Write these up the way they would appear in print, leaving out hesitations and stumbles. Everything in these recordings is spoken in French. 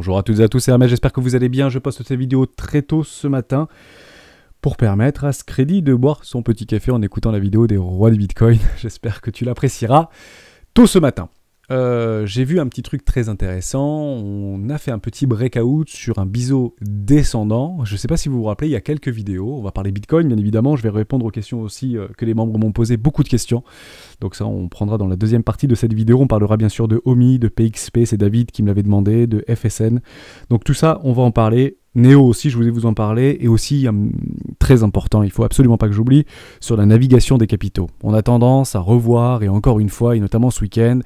Bonjour à toutes et à tous, c'est Hermès, j'espère que vous allez bien. Je poste cette vidéo très tôt ce matin pour permettre à ce crédit de boire son petit café en écoutant la vidéo des rois du Bitcoin. J'espère que tu l'apprécieras tôt ce matin. J'ai vu un petit truc très intéressant. On a fait un petit breakout sur un biseau descendant. Je ne sais pas si vous vous rappelez, il y a quelques vidéos. On va parler Bitcoin, bien évidemment. Je vais répondre aux questions aussi que les membres m'ont posé. Beaucoup de questions. Donc ça, on prendra dans la deuxième partie de cette vidéo. On parlera bien sûr de OMI, de PXP. C'est David qui me l'avait demandé, de FSN. Donc tout ça, on va en parler. Néo aussi, je voulais vous en parler, et aussi, très important, il faut absolument pas que j'oublie, sur la navigation des capitaux. On a tendance à revoir, et encore une fois, et notamment ce week-end,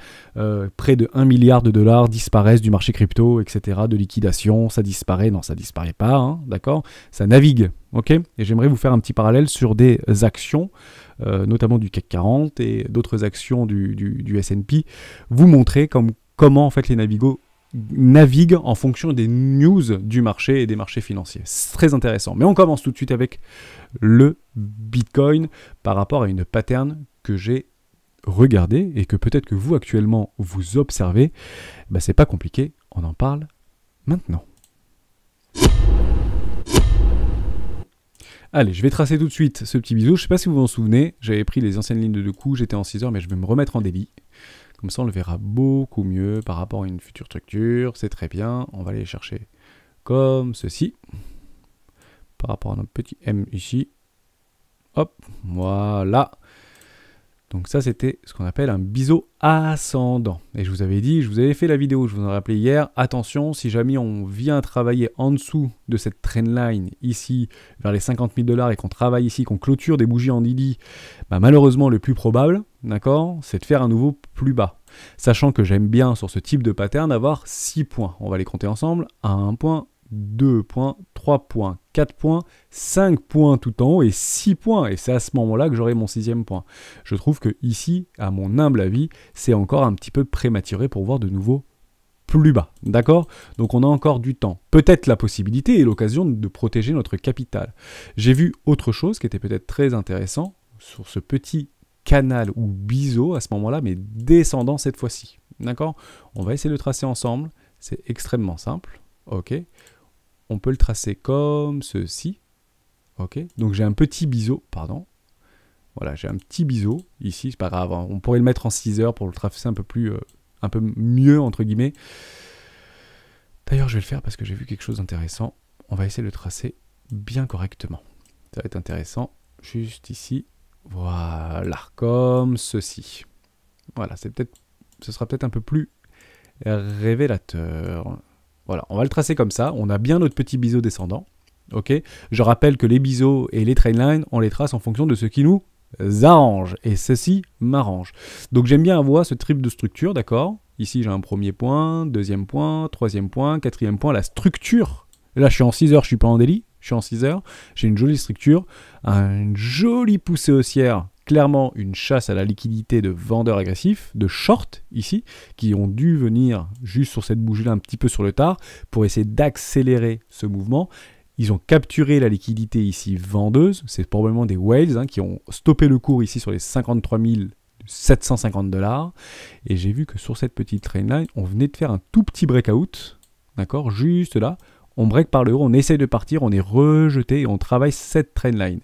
près de 1 milliard de dollars disparaissent du marché crypto, etc., de liquidation, ça disparaît, non, ça disparaît pas, hein, d'accord, ça navigue, ok. Et j'aimerais vous faire un petit parallèle sur des actions, notamment du CAC 40 et d'autres actions du S&P, vous montrer comment en fait les navigue en fonction des news du marché et des marchés financiers. C'est très intéressant. Mais on commence tout de suite avec le Bitcoin par rapport à une pattern que j'ai regardée et que peut-être que vous actuellement vous observez. Ben, c'est pas compliqué, on en parle maintenant. Allez, je vais tracer tout de suite ce petit biseau. Je ne sais pas si vous vous en souvenez, j'avais pris les anciennes lignes de 2 coups, j'étais en 6 heures, mais je vais me remettre en daily. Comme ça, on le verra beaucoup mieux par rapport à une future structure. C'est très bien. On va aller les chercher comme ceci. Par rapport à notre petit M ici. Hop, voilà. Donc ça, c'était ce qu'on appelle un biseau ascendant. Et je vous avais dit, je vous avais fait la vidéo, je vous en ai rappelé hier. Attention, si jamais on vient travailler en dessous de cette trendline ici, vers les 50 000 $ et qu'on travaille ici, qu'on clôture des bougies en Didi, bah malheureusement, le plus probable, d'accord, c'est de faire un nouveau plus bas. Sachant que j'aime bien sur ce type de pattern avoir 6 points. On va les compter ensemble. 1 point, 2 points, 3 points, 4 points, 5 points tout en haut et 6 points. Et c'est à ce moment-là que j'aurai mon 6e point. Je trouve que ici, à mon humble avis, c'est encore un petit peu prématuré pour voir de nouveau plus bas. D'accord? Donc on a encore du temps. Peut-être la possibilité et l'occasion de protéger notre capital. J'ai vu autre chose qui était peut-être très intéressant sur ce petit canal ou biseau à ce moment-là, mais descendant cette fois-ci. D'accord? On va essayer de le tracer ensemble. C'est extrêmement simple. Ok? On peut le tracer comme ceci. Ok? Donc j'ai un petit biseau, pardon. Voilà, j'ai un petit biseau ici, c'est pas grave. Hein. On pourrait le mettre en 6 heures pour le tracer un peu mieux, entre guillemets. D'ailleurs, je vais le faire parce que j'ai vu quelque chose d'intéressant. On va essayer de le tracer bien correctement. Ça va être intéressant. Juste ici. Voilà, comme ceci. Voilà, ce sera peut-être un peu plus révélateur. Voilà, on va le tracer comme ça. On a bien notre petit biseau descendant. Ok. Je rappelle que les biseaux et les trendlines, on les trace en fonction de ce qui nous arrange. Et ceci m'arrange. Donc j'aime bien avoir ce type de structure, d'accord. Ici, j'ai un premier point, deuxième point, troisième point, quatrième point. La structure. Là, je suis en 6 heures, je suis pas en daily. Je suis en 6 heures. J'ai une jolie structure, une jolie poussée haussière. Clairement, une chasse à la liquidité de vendeurs agressifs, de short ici, qui ont dû venir juste sur cette bougie-là un petit peu sur le tard pour essayer d'accélérer ce mouvement. Ils ont capturé la liquidité ici vendeuse, c'est probablement des whales qui ont stoppé le cours ici sur les 53 750 $. Et j'ai vu que sur cette petite trendline, on venait de faire un tout petit breakout, d'accord, juste là. On break par le haut, on essaye de partir, on est rejeté et on travaille cette trendline.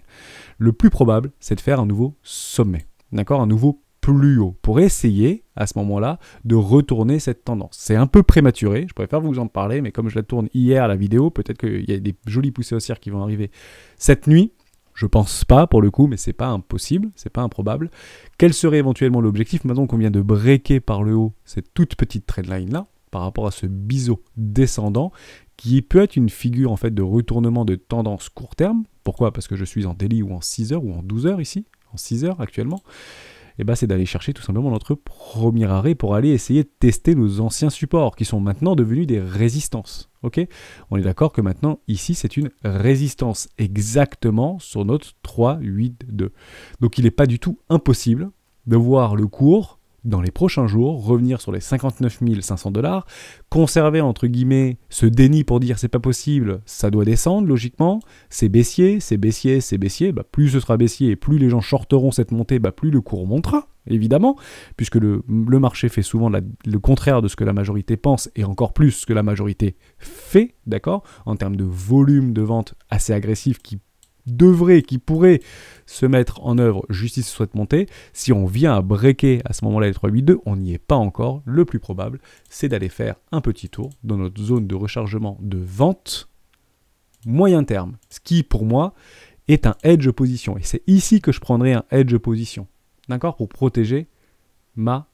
Le plus probable, c'est de faire un nouveau sommet, d'accord, un nouveau plus haut, pour essayer, à ce moment-là, de retourner cette tendance. C'est un peu prématuré, je préfère vous en parler, mais comme je la tourne hier, la vidéo, peut-être qu'il y a des jolies poussées haussières qui vont arriver cette nuit. Je pense pas pour le coup, mais c'est pas impossible, c'est pas improbable. Quel serait éventuellement l'objectif, maintenant qu'on vient de breaker par le haut cette toute petite trendline-là, par rapport à ce biseau descendant, qui peut être une figure en fait de retournement de tendance court terme. Pourquoi? Parce que je suis en daily ou en 6 heures ou en 12 heures ici, en 6 heures actuellement. Et ben c'est d'aller chercher tout simplement notre premier arrêt pour aller essayer de tester nos anciens supports qui sont maintenant devenus des résistances. Ok? On est d'accord que maintenant ici c'est une résistance exactement sur notre 3, 8, 2. Donc il n'est pas du tout impossible de voir le cours dans les prochains jours, revenir sur les 59 500 $, conserver entre guillemets ce déni pour dire c'est pas possible, ça doit descendre logiquement, c'est baissier, c'est baissier, c'est baissier, bah, plus ce sera baissier et plus les gens shorteront cette montée, bah, plus le cours montera, évidemment, puisque le marché fait souvent le contraire de ce que la majorité pense et encore plus ce que la majorité fait, d'accord, en termes de volume de vente assez agressif qui pourrait se mettre en œuvre justice souhaite monter. Si on vient à breaker à ce moment-là les 382, on n'y est pas encore. Le plus probable, c'est d'aller faire un petit tour dans notre zone de rechargement de vente moyen terme. Ce qui, pour moi, est un hedge position. Et c'est ici que je prendrai un hedge position. D'accord? Pour protéger ma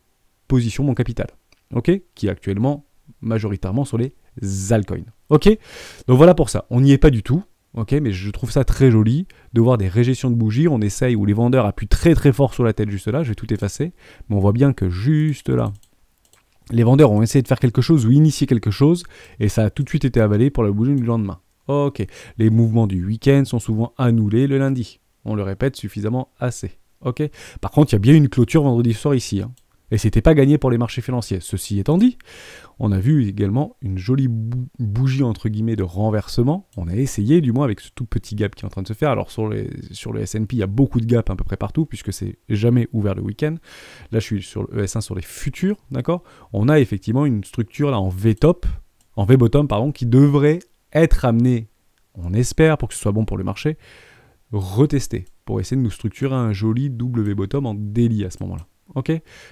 position, mon capital. Ok? Qui est actuellement majoritairement sur les altcoins. Ok? Donc voilà pour ça. On n'y est pas du tout. Ok, mais je trouve ça très joli de voir des régestions de bougies. On essaye où les vendeurs appuient très très fort sur la tête juste là. Je vais tout effacer. Mais on voit bien que juste là, les vendeurs ont essayé de faire quelque chose ou initier quelque chose. Et ça a tout de suite été avalé pour la bougie du lendemain. Ok, les mouvements du week-end sont souvent annulés le lundi. On le répète suffisamment assez. Ok. Par contre, il y a bien une clôture vendredi soir ici. Hein. Et c'était pas gagné pour les marchés financiers. Ceci étant dit, on a vu également une jolie bougie entre guillemets de renversement. On a essayé, du moins avec ce tout petit gap qui est en train de se faire. Alors sur le S&P, il y a beaucoup de gaps à peu près partout puisque c'est jamais ouvert le week-end. Là, je suis sur le ES1 sur les futurs, d'accord. On a effectivement une structure là en V-top, en V-bottom pardon, qui devrait être amenée, on espère pour que ce soit bon pour le marché, retester pour essayer de nous structurer un joli W bottom en daily à ce moment-là. Ok,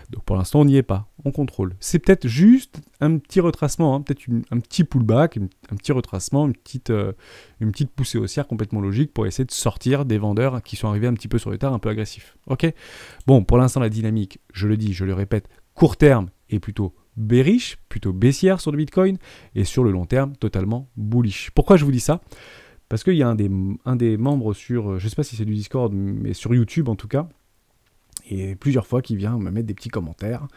donc pour l'instant on n'y est pas, on contrôle. C'est peut-être juste un petit retracement, hein, peut-être un petit pullback, un petit retracement, une petite poussée haussière complètement logique pour essayer de sortir des vendeurs qui sont arrivés un petit peu sur le tard, un peu agressifs. Ok, bon pour l'instant la dynamique, je le dis, je le répète, court terme est plutôt bearish, plutôt baissière sur le Bitcoin, et sur le long terme totalement bullish. Pourquoi je vous dis ça? Parce qu'il y a un des membres sur, je ne sais pas si c'est du Discord, mais sur YouTube en tout cas, et plusieurs fois qui vient me mettre des petits commentaires.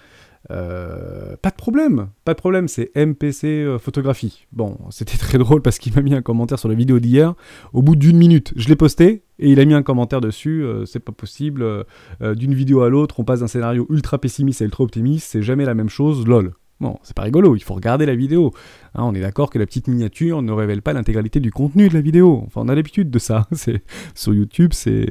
Pas de problème, c'est MPC photographie. Bon, c'était très drôle parce qu'il m'a mis un commentaire sur la vidéo d'hier. Au bout d'une minute, je l'ai posté et il a mis un commentaire dessus. C'est pas possible. D'une vidéo à l'autre, on passe d'un scénario ultra pessimiste à ultra optimiste. C'est jamais la même chose. Lol. Bon, c'est pas rigolo, il faut regarder la vidéo. Hein, on est d'accord que la petite miniature ne révèle pas l'intégralité du contenu de la vidéo. Enfin, on a l'habitude de ça. Sur YouTube, c'est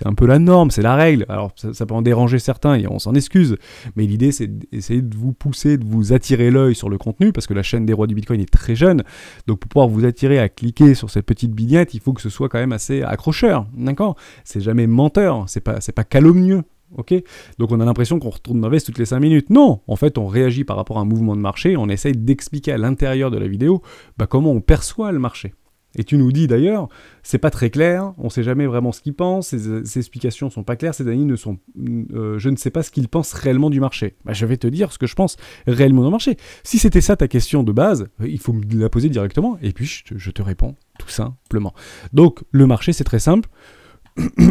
un peu la norme, c'est la règle. Alors, ça peut en déranger certains et on s'en excuse. Mais l'idée, c'est d'essayer de vous pousser, de vous attirer l'œil sur le contenu, parce que la chaîne des rois du Bitcoin est très jeune. Donc, pour pouvoir vous attirer à cliquer sur cette petite vignette, il faut que ce soit quand même assez accrocheur. D'accord? C'est jamais menteur, c'est pas calomnieux. Ok, donc on a l'impression qu'on retourne ma veste toutes les 5 minutes. Non, en fait on réagit par rapport à un mouvement de marché, on essaye d'expliquer à l'intérieur de la vidéo comment on perçoit le marché. Et tu nous dis d'ailleurs, c'est pas très clair, on sait jamais vraiment ce qu'ils pensent, ces explications sont pas claires, ces amis ne sont... je ne sais pas ce qu'ils pensent réellement du marché. Je vais te dire ce que je pense réellement du marché. Si c'était ça ta question de base, il faut me la poser directement, et puis je te réponds tout simplement. Donc le marché c'est très simple.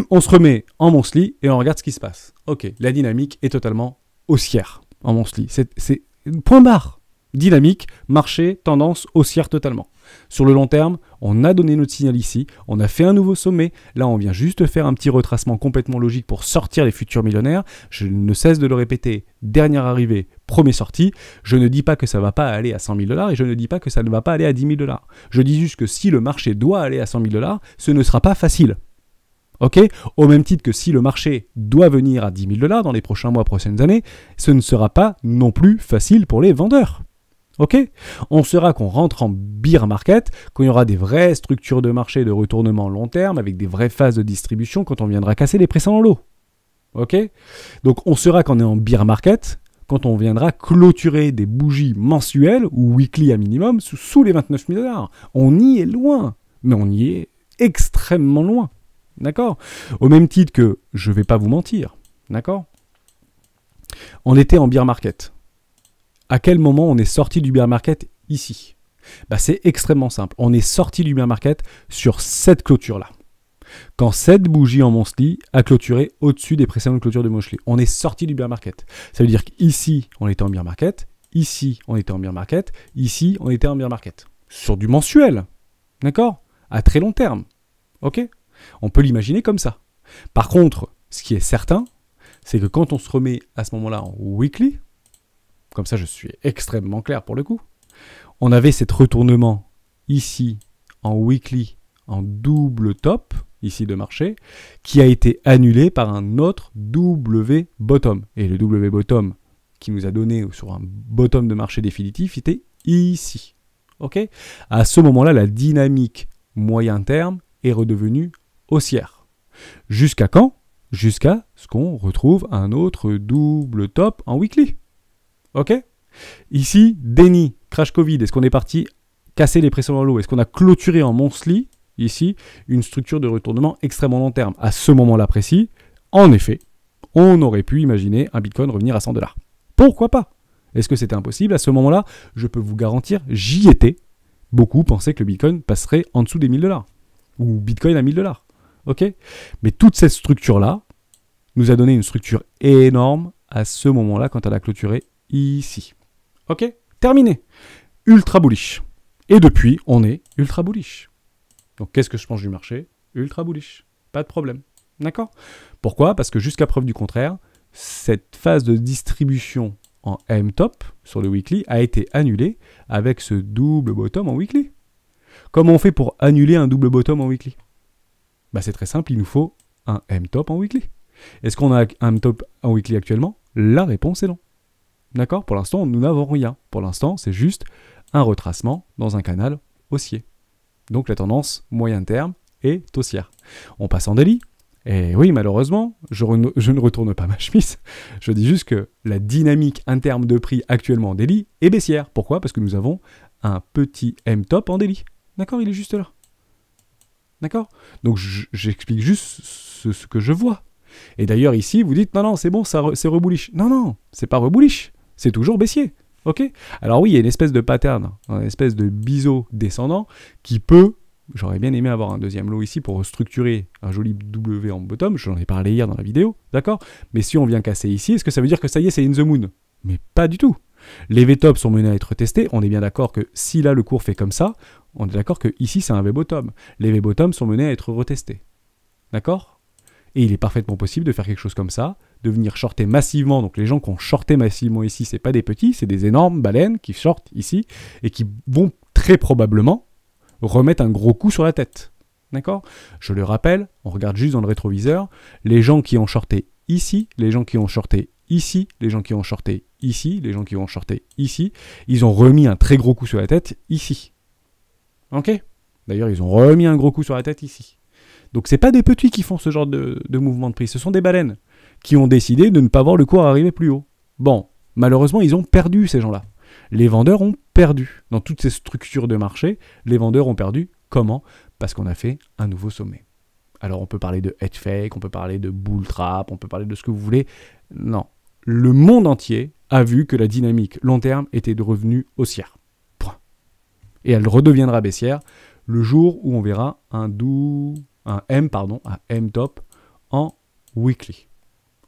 On se remet en monthly et on regarde ce qui se passe. Ok, la dynamique est totalement haussière en monthly. C'est point barre. Dynamique, marché, tendance haussière totalement. Sur le long terme, on a donné notre signal ici, on a fait un nouveau sommet. Là, on vient juste faire un petit retracement complètement logique pour sortir les futurs millionnaires. Je ne cesse de le répéter, dernière arrivée, premier sorti. Je ne dis pas que ça ne va pas aller à 100 000 $ et je ne dis pas que ça ne va pas aller à 10 000 $. Je dis juste que si le marché doit aller à 100 000 $, ce ne sera pas facile. Ok, au même titre que si le marché doit venir à 10 000 $ dans les prochains mois, prochaines années, ce ne sera pas non plus facile pour les vendeurs. Ok, on saura qu'on rentre en bear market, quand il y aura des vraies structures de marché de retournement long terme, avec des vraies phases de distribution, quand on viendra casser les précédents lots. Ok, donc on saura qu'on est en bear market, quand on viendra clôturer des bougies mensuelles, ou weekly à minimum, sous les 29 000 $. On y est loin, mais on y est extrêmement loin. D'accord? Au même titre que, je ne vais pas vous mentir, d'accord? On était en bear market. À quel moment on est sorti du bear market ici? C'est extrêmement simple. On est sorti du bear market sur cette clôture-là. Quand cette bougie en monthly a clôturé au-dessus des précédentes clôtures de monthly, on est sorti du bear market. Ça veut dire qu'ici, on était en bear market, ici, on était en bear market, ici, on était en bear market. Sur du mensuel, d'accord? À très long terme, ok? On peut l'imaginer comme ça. Par contre, ce qui est certain, c'est que quand on se remet à ce moment-là en weekly, comme ça je suis extrêmement clair pour le coup, on avait cet retournement ici en weekly, en double top, ici de marché, qui a été annulé par un autre W bottom. Et le W bottom qui nous a donné sur un bottom de marché définitif était ici. Ok ? À ce moment-là, la dynamique moyen terme est redevenue haussière. Jusqu'à quand ? Jusqu'à ce qu'on retrouve un autre double top en weekly. Ok ? Ici, déni, crash Covid, est-ce qu'on est parti casser les précédents lows ? Est-ce qu'on a clôturé en monthly, ici, une structure de retournement extrêmement long terme ? À ce moment-là précis, en effet, on aurait pu imaginer un Bitcoin revenir à 100 $. Pourquoi pas ? Est-ce que c'était impossible ? À ce moment-là, je peux vous garantir, j'y étais. Beaucoup pensaient que le Bitcoin passerait en dessous des 1000 $. Ou Bitcoin à 1000 $. Ok ? Mais toute cette structure-là nous a donné une structure énorme à ce moment-là quand elle a clôturé ici. Ok ? Terminé. Ultra bullish. Et depuis, on est ultra bullish. Donc, qu'est-ce que je pense du marché ? Ultra bullish. Pas de problème. D'accord ? Pourquoi ? Parce que jusqu'à preuve du contraire, cette phase de distribution en M-top sur le weekly a été annulée avec ce double bottom en weekly. Comment on fait pour annuler un double bottom en weekly ? Bah, c'est très simple, il nous faut un M-top en weekly. Est-ce qu'on a un M-top en weekly actuellement ? La réponse est non. D'accord ? Pour l'instant, nous n'avons rien. Pour l'instant, c'est juste un retracement dans un canal haussier. Donc la tendance moyen terme est haussière. On passe en daily. Et oui, malheureusement, je ne retourne pas ma chemise. Je dis juste que la dynamique interne de prix actuellement en daily est baissière. Pourquoi ? Parce que nous avons un petit M-top en daily. D'accord ? Il est juste là. D'accord ? Donc j'explique juste ce que je vois. Et d'ailleurs ici, vous dites, non, c'est bon, c'est rebullish. Non, c'est pas rebullish. C'est toujours baissier. Ok ? Alors oui, il y a une espèce de pattern, une espèce de biseau descendant qui peut, j'aurais bien aimé avoir un deuxième lot ici pour restructurer un joli W en bottom, j'en ai parlé hier dans la vidéo, d'accord ? Mais si on vient casser ici, est-ce que ça veut dire que ça y est, c'est in the moon ? Mais pas du tout. Les V-tops sont menés à être testés, on est bien d'accord que si là le cours fait comme ça, on est d'accord que ici c'est un V-bottom. Les V-bottoms sont menés à être retestés. D'accord ? Et il est parfaitement possible de faire quelque chose comme ça, de venir shorter massivement. Donc les gens qui ont shorté massivement ici, c'est pas des petits, c'est des énormes baleines qui shortent ici et qui vont très probablement remettre un gros coup sur la tête. D'accord ? Je le rappelle, on regarde juste dans le rétroviseur, les gens qui ont shorté ici, les gens qui ont shorté ici, les gens qui ont shorté ici, les gens qui ont shorté ici, ils ont remis un très gros coup sur la tête ici. Ok ? D'ailleurs, ils ont remis un gros coup sur la tête ici. Donc c'est pas des petits qui font ce genre de mouvement de prix, ce sont des baleines qui ont décidé de ne pas voir le cours arriver plus haut. Bon, malheureusement, ils ont perdu ces gens-là. Les vendeurs ont perdu. Dans toutes ces structures de marché, les vendeurs ont perdu. Comment ? Parce qu'on a fait un nouveau sommet. Alors on peut parler de head fake, on peut parler de bull trap, on peut parler de ce que vous voulez. Non. Le monde entier a vu que la dynamique long terme était de revenus haussière. Point. Et elle redeviendra baissière le jour où on verra un M top en weekly.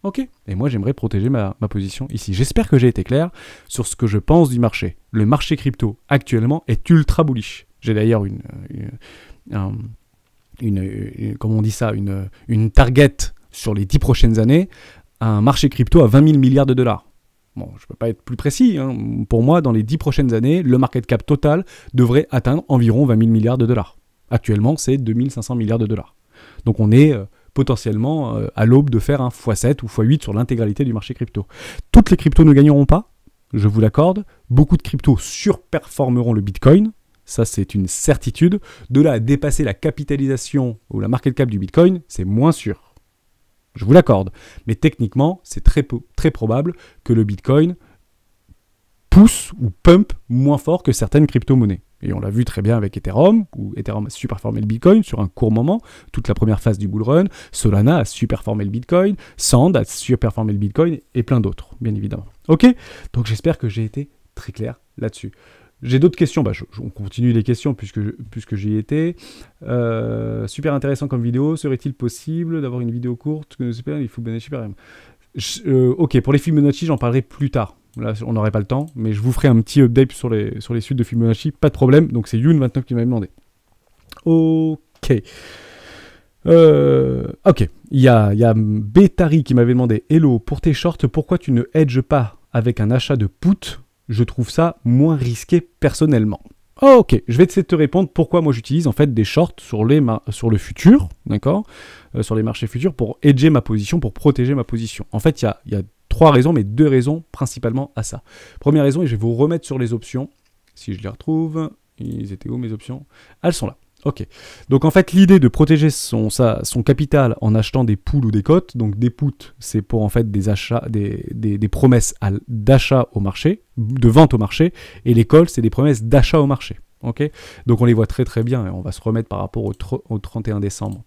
Ok ? Et moi, j'aimerais protéger ma position ici. J'espère que j'ai été clair sur ce que je pense du marché. Le marché crypto, actuellement, est ultra bullish. J'ai d'ailleurs une target sur les 10 prochaines années, un marché crypto à 20 000 milliards de dollars. Bon, je ne peux pas être plus précis. Hein. Pour moi, dans les 10 prochaines années, le market cap total devrait atteindre environ 20 000 milliards de dollars. Actuellement, c'est 2500 milliards de dollars. Donc on est potentiellement à l'aube de faire un x7 ou x8 sur l'intégralité du marché crypto. Toutes les cryptos ne gagneront pas, je vous l'accorde. Beaucoup de cryptos surperformeront le Bitcoin. Ça, c'est une certitude. De là à dépasser la capitalisation ou la market cap du Bitcoin, c'est moins sûr. Je vous l'accorde. Mais techniquement, c'est très probable que le Bitcoin pousse ou pump moins fort que certaines crypto-monnaies. Et on l'a vu très bien avec Ethereum, où Ethereum a superperformé le Bitcoin sur un court moment, toute la première phase du bull run. Solana a superperformé le Bitcoin, Sand a superperformé le Bitcoin, et plein d'autres, bien évidemment. Ok ? Donc j'espère que j'ai été très clair là-dessus. J'ai d'autres questions, on continue les questions puisque j'y étais. Super intéressant comme vidéo, serait-il possible d'avoir une vidéo courte ? Il faut bien super. Ok, pour les Fibonacci, j'en parlerai plus tard. Là, on n'aurait pas le temps, mais je vous ferai un petit update sur les suites de Fibonacci, pas de problème. Donc c'est Youn maintenant qui m'avait demandé. Ok. Ok, il y a Betari qui m'avait demandé « Hello, pour tes shorts, pourquoi tu ne hedges pas avec un achat de put? Je trouve ça moins risqué personnellement. » Ok, je vais essayer de te répondre pourquoi moi j'utilise en fait des shorts sur le futur, d'accord, sur les marchés futurs pour hedger ma position, pour protéger ma position. En fait, il y a 3 raisons, mais 2 raisons principalement à ça. Première raison, et je vais vous remettre sur les options, si je les retrouve, ils étaient où mes options? Elles sont là. Ok. Donc en fait, l'idée de protéger son capital en achetant des pools ou des cotes, donc des puts, c'est pour en fait des achats, des promesses d'achat au marché, de vente au marché, et les calls, c'est des promesses d'achat au marché. Ok. Donc on les voit très très bien, et on va se remettre par rapport au 31 décembre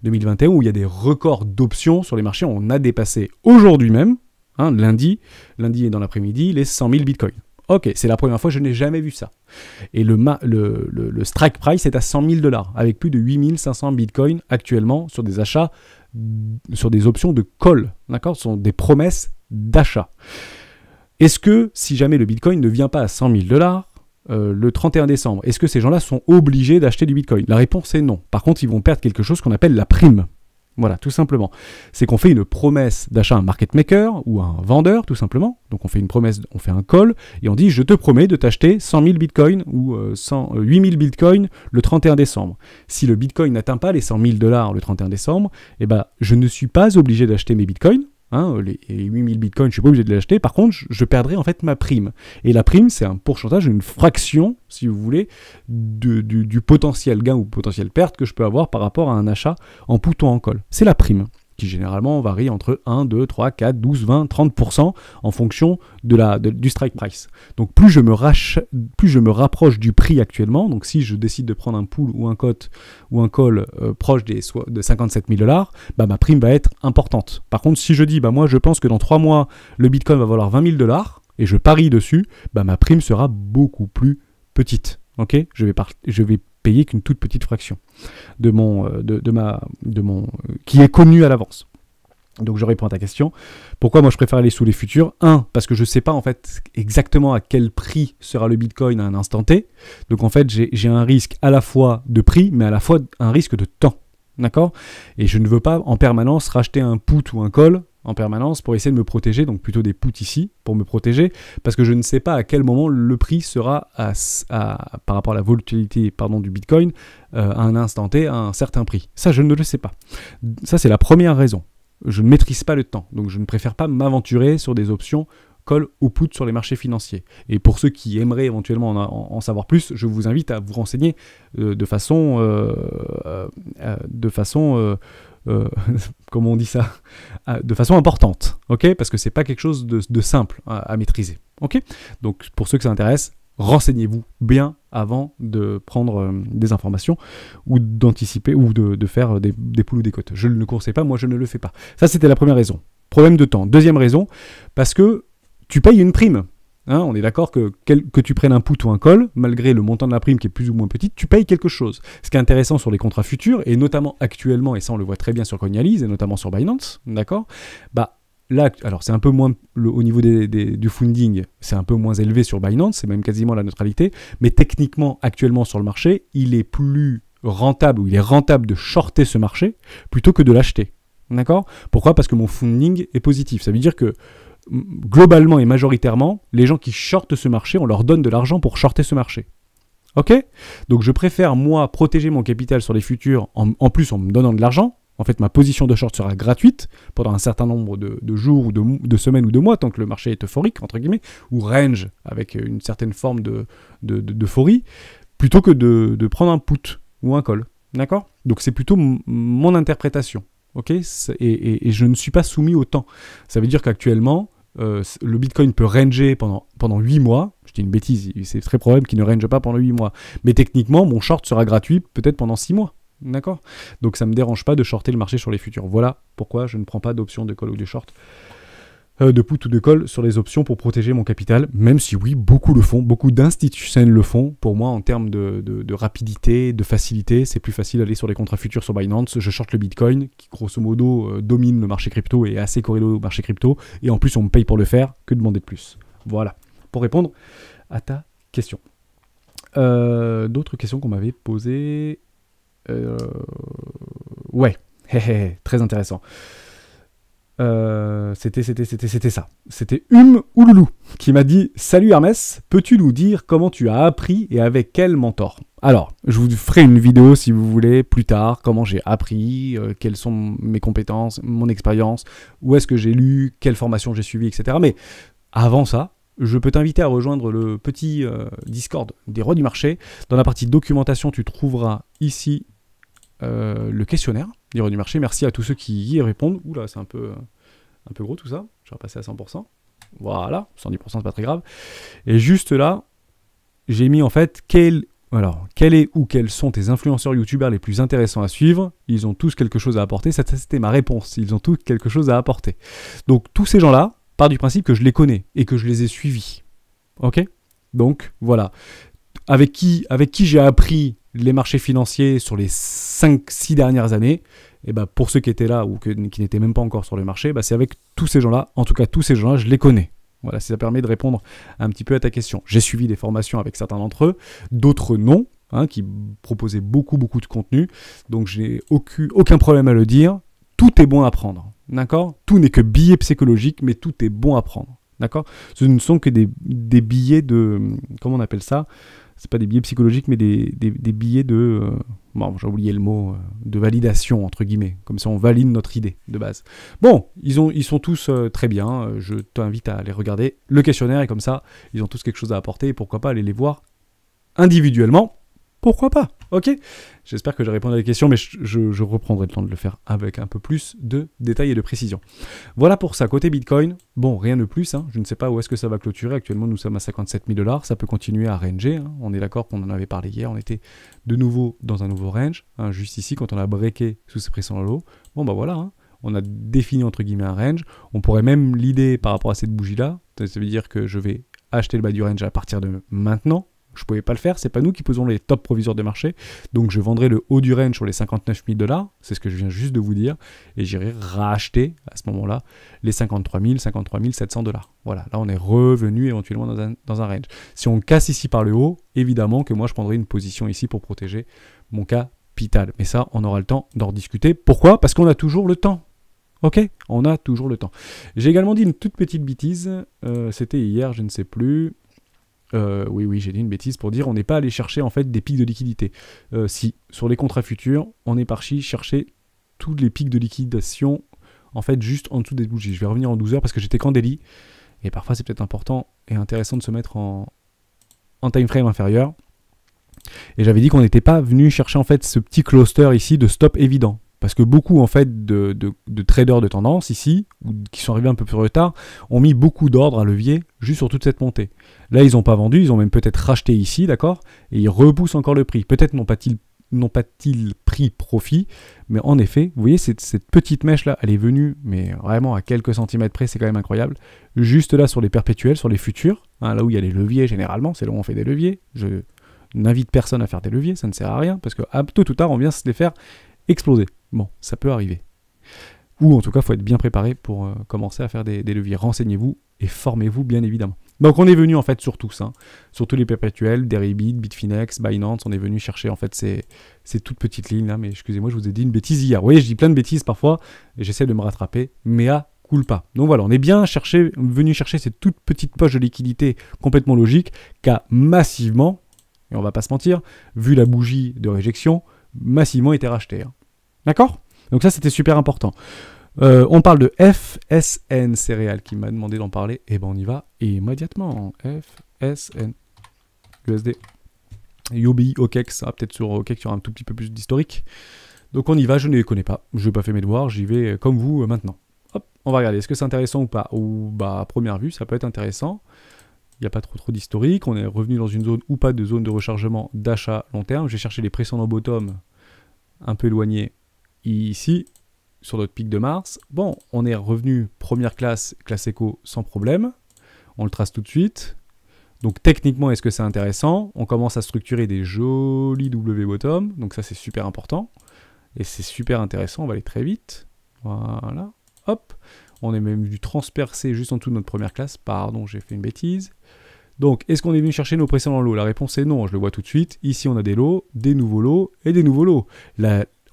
2021, où il y a des records d'options sur les marchés. On a dépassé aujourd'hui même, lundi et dans l'après-midi, les 100 000 bitcoins. Ok, c'est la première fois, je n'ai jamais vu ça. Et le strike price est à 100 000 $, avec plus de 8 500 bitcoins actuellement sur des achats, sur des options de call. D'accord ? Ce sont des promesses d'achat. Est-ce que, si jamais le bitcoin ne vient pas à 100 000 $, le 31 décembre, est-ce que ces gens-là sont obligés d'acheter du bitcoin? La réponse est non. Par contre, ils vont perdre quelque chose qu'on appelle la prime. Voilà, tout simplement. C'est qu'on fait une promesse d'achat à un market maker ou à un vendeur, tout simplement. Donc on fait une promesse, on fait un call et on dit je te promets de t'acheter 100 000 bitcoins ou 8 000 bitcoins le 31 décembre. Si le bitcoin n'atteint pas les 100 000 $ le 31 décembre, eh ben, je ne suis pas obligé d'acheter mes bitcoins. Les 8000 bitcoins, je ne suis pas obligé de les acheter. Par contre, je perdrai en fait ma prime. Et la prime, c'est un pourcentage, une fraction, si vous voulez, du potentiel gain ou potentiel perte que je peux avoir par rapport à un achat en put ou en call. C'est la prime, qui généralement varie entre 1, 2, 3, 4, 12, 20, 30% en fonction du strike price. Donc plus je me rapproche du prix actuellement, donc si je décide de prendre un pool ou un call proche de 57 000 $, bah, ma prime va être importante. Par contre, si je dis, bah, moi je pense que dans 3 mois, le bitcoin va valoir 20 000 $, et je parie dessus, bah, ma prime sera beaucoup plus petite. Okay, je vais payer qu'une toute petite fraction qui est connue à l'avance. Donc je réponds à ta question. Pourquoi moi je préfère aller sous les futurs? Parce que je ne sais pas en fait exactement à quel prix sera le bitcoin à un instant T. Donc en fait j'ai un risque à la fois de prix, mais à la fois un risque de temps. D'accord? Et je ne veux pas en permanence racheter un put ou un call en permanence pour essayer de me protéger, donc plutôt des puts ici pour me protéger, parce que je ne sais pas à quel moment le prix sera par rapport à la volatilité du Bitcoin à un instant T à un certain prix. Ça, je ne le sais pas. Ça, c'est la première raison. Je ne maîtrise pas le temps, donc je ne préfère pas m'aventurer sur des options call ou put sur les marchés financiers. Et pour ceux qui aimeraient éventuellement en savoir plus, je vous invite à vous renseigner de façon comment on dit ça, de façon importante, ok? Parce que c'est pas quelque chose de simple à maîtriser, ok? Donc pour ceux que ça intéresse, renseignez-vous bien avant de prendre des informations ou d'anticiper ou de faire des poules ou des cotes. Je ne le conseille pas, moi je ne le fais pas. Ça c'était la première raison. Problème de temps. Deuxième raison, parce que tu payes une prime. On est d'accord que tu prennes un put ou un call, malgré le montant de la prime qui est plus ou moins petite, tu payes quelque chose. Ce qui est intéressant sur les contrats futurs, et notamment actuellement, et ça on le voit très bien sur Coinalyse, et notamment sur Binance, d'accord? Bah là, alors c'est un peu moins, au niveau du funding, c'est un peu moins élevé sur Binance, c'est même quasiment la neutralité, mais techniquement, actuellement sur le marché, il est plus rentable, ou il est rentable de shorter ce marché, plutôt que de l'acheter. D'accord? Pourquoi? Parce que mon funding est positif. Ça veut dire que globalement et majoritairement, les gens qui shortent ce marché, on leur donne de l'argent pour shorter ce marché. Ok? Donc je préfère, moi, protéger mon capital sur les futurs, en plus en me donnant de l'argent. En fait, ma position de short sera gratuite pendant un certain nombre de jours, ou de semaines ou de mois, tant que le marché est euphorique, entre guillemets, ou range, avec une certaine forme d'euphorie, plutôt que de prendre un put ou un call. D'accord? Donc c'est plutôt mon interprétation. Ok? Et je ne suis pas soumis au temps. Ça veut dire qu'actuellement, le Bitcoin peut ranger pendant 8 mois. Je dis une bêtise, c'est très probable qu'il ne range pas pendant 8 mois. Mais techniquement, mon short sera gratuit peut-être pendant 6 mois. D'accord? Donc ça ne me dérange pas de shorter le marché sur les futurs. Voilà pourquoi je ne prends pas d'option de call ou de short, de put ou de call sur les options pour protéger mon capital, même si oui, beaucoup le font, beaucoup d'institutionnels le font. Pour moi, en termes de rapidité, de facilité, c'est plus facile d'aller sur les contrats futurs sur Binance. Je short le Bitcoin, qui grosso modo domine le marché crypto et est assez corrélé au marché crypto, et en plus on me paye pour le faire, que demander de plus? Voilà, pour répondre à ta question. D'autres questions qu'on m'avait posées... Ouais, très intéressant. C'était ça. C'était Ouloulou qui m'a dit « Salut Hermès, peux-tu nous dire comment tu as appris et avec quel mentor ?» Alors, je vous ferai une vidéo si vous voulez plus tard, comment j'ai appris, quelles sont mes compétences, mon expérience, où est-ce que j'ai lu, quelle formation j'ai suivie, etc. Mais avant ça, je peux t'inviter à rejoindre le petit Discord des rois du marché. Dans la partie documentation, tu trouveras ici le questionnaire des rois du marché. Merci à tous ceux qui y répondent. Oula, c'est un peu gros tout ça. Je vais repasser à 100%. Voilà, 110% c'est pas très grave. Et juste là, j'ai mis en fait quel est ou quels sont tes influenceurs youtubeurs les plus intéressants à suivre. Ils ont tous quelque chose à apporter. Ça, c'était ma réponse. Ils ont tous quelque chose à apporter. Donc tous ces gens-là, part du principe que je les connais et que je les ai suivis. Ok ? Donc voilà. Avec qui j'ai appris les marchés financiers sur les 5-6 dernières années, et bah pour ceux qui étaient là ou qui n'étaient même pas encore sur le marché, bah c'est avec tous ces gens-là. En tout cas, tous ces gens-là, je les connais. Voilà, si ça permet de répondre un petit peu à ta question. J'ai suivi des formations avec certains d'entre eux, d'autres non, qui proposaient beaucoup de contenu. Donc, je n'ai aucun problème à le dire. Tout est bon à prendre, d'accord ? Tout n'est que billets psychologiques, mais tout est bon à prendre, d'accord ? Ce ne sont que des billets de... Comment on appelle ça ? C'est pas des billets psychologiques, mais des billets de... bon, j'ai oublié le mot, de validation, entre guillemets. Comme ça, on valide notre idée de base. Bon, ils sont tous très bien. Je t'invite à les regarder. Le questionnaire est comme ça. Ils ont tous quelque chose à apporter. Et pourquoi pas aller les voir individuellement ? Pourquoi pas ? Ok ? J'espère que j'ai répondu à la question, mais je reprendrai le temps de le faire avec un peu plus de détails et de précision. Voilà pour ça. Côté Bitcoin, bon, rien de plus. Je ne sais pas où est-ce que ça va clôturer. Actuellement, nous sommes à 57 000 $. Ça peut continuer à ranger. On est d'accord qu'on en avait parlé hier. On était de nouveau dans un nouveau range. Juste ici, quand on a breaké sous ces pressions low. Bon, bah voilà. On a défini entre guillemets un range. On pourrait même l'idée par rapport à cette bougie-là. Ça veut dire que je vais acheter le bas du range à partir de maintenant. Je ne pouvais pas le faire, c'est pas nous qui posons les top proviseurs de marché, donc je vendrai le haut du range sur les 59 000 $, c'est ce que je viens juste de vous dire, et j'irai racheter à ce moment-là les 53 700 $. Voilà, là on est revenu éventuellement dans un range. Si on casse ici par le haut, évidemment que moi je prendrai une position ici pour protéger mon capital. Mais ça, on aura le temps d'en rediscuter. Pourquoi ? Parce qu'on a toujours le temps. Ok ? On a toujours le temps. J'ai également dit une toute petite bêtise, c'était hier, je ne sais plus... oui, j'ai dit une bêtise pour dire on n'est pas allé chercher en fait des pics de liquidité. Si, sur les contrats futurs, on est parti chercher tous les pics de liquidation en fait juste en dessous des bougies. Je vais revenir en 12 heures parce que j'étais qu'en daily et parfois c'est peut-être important et intéressant de se mettre en time frame inférieur. Et j'avais dit qu'on n'était pas venu chercher en fait ce petit cluster ici de stop évident. Parce que beaucoup en fait de traders de tendance ici, qui sont arrivés un peu plus retard, ont mis beaucoup d'ordre à levier juste sur toute cette montée. Là, ils n'ont pas vendu, ils ont même peut-être racheté ici, d'accord ? Et ils repoussent encore le prix. Peut-être n'ont pas-ils pris profit, mais en effet, vous voyez, cette petite mèche-là, elle est venue, mais vraiment à quelques centimètres près, c'est quand même incroyable. Juste là, sur les perpétuels, sur les futurs, là où il y a les leviers généralement, c'est là où on fait des leviers. Je n'invite personne à faire des leviers, ça ne sert à rien, parce que tôt ou tard, on vient se les faire exploser. Bon, ça peut arriver. Ou en tout cas, il faut être bien préparé pour commencer à faire des leviers. Renseignez-vous et formez-vous bien évidemment. Donc on est venu en fait sur tous, sur tous les perpétuels, Deribit, Bitfinex, Binance, on est venu chercher en fait ces toutes petites lignes là, mais excusez-moi, je vous ai dit une bêtise hier. Vous voyez, je dis plein de bêtises parfois, et j'essaie de me rattraper, mais à culpa. Donc voilà, on est bien venu chercher ces toutes petites poches de liquidité complètement logiques, qu'a massivement, et on va pas se mentir, vu la bougie de réjection, massivement été racheté. D'accord ? Donc ça, c'était super important. On parle de FSN Céréales qui m'a demandé d'en parler. Et ben on y va immédiatement. FSN. USD. Yobi, OKEX. Peut-être sur OKEX, il y aura un tout petit peu plus d'historique. Donc on y va, je ne les connais pas. Je n'ai pas fait mes devoirs, j'y vais comme vous maintenant. Hop, on va regarder. Est-ce que c'est intéressant ou pas ? Ou bah à première vue, ça peut être intéressant. Il n'y a pas trop d'historique. On est revenu dans une zone ou pas de zone de rechargement d'achat long terme. J'ai cherché les précédents bottom un peu éloignés ici, sur notre pic de mars. Bon, on est revenu première classe éco sans problème. On le trace tout de suite. Donc techniquement, est-ce que c'est intéressant ? On commence à structurer des jolis W bottom. Donc ça, c'est super important. Et c'est super intéressant. On va aller très vite. Voilà. Hop. On est même dû transpercer juste en dessous de notre première classe. Pardon, j'ai fait une bêtise. Donc, est-ce qu'on est venu chercher nos précédents lots ? La réponse est non, je le vois tout de suite. Ici, on a des lots, des nouveaux lots et des nouveaux lots.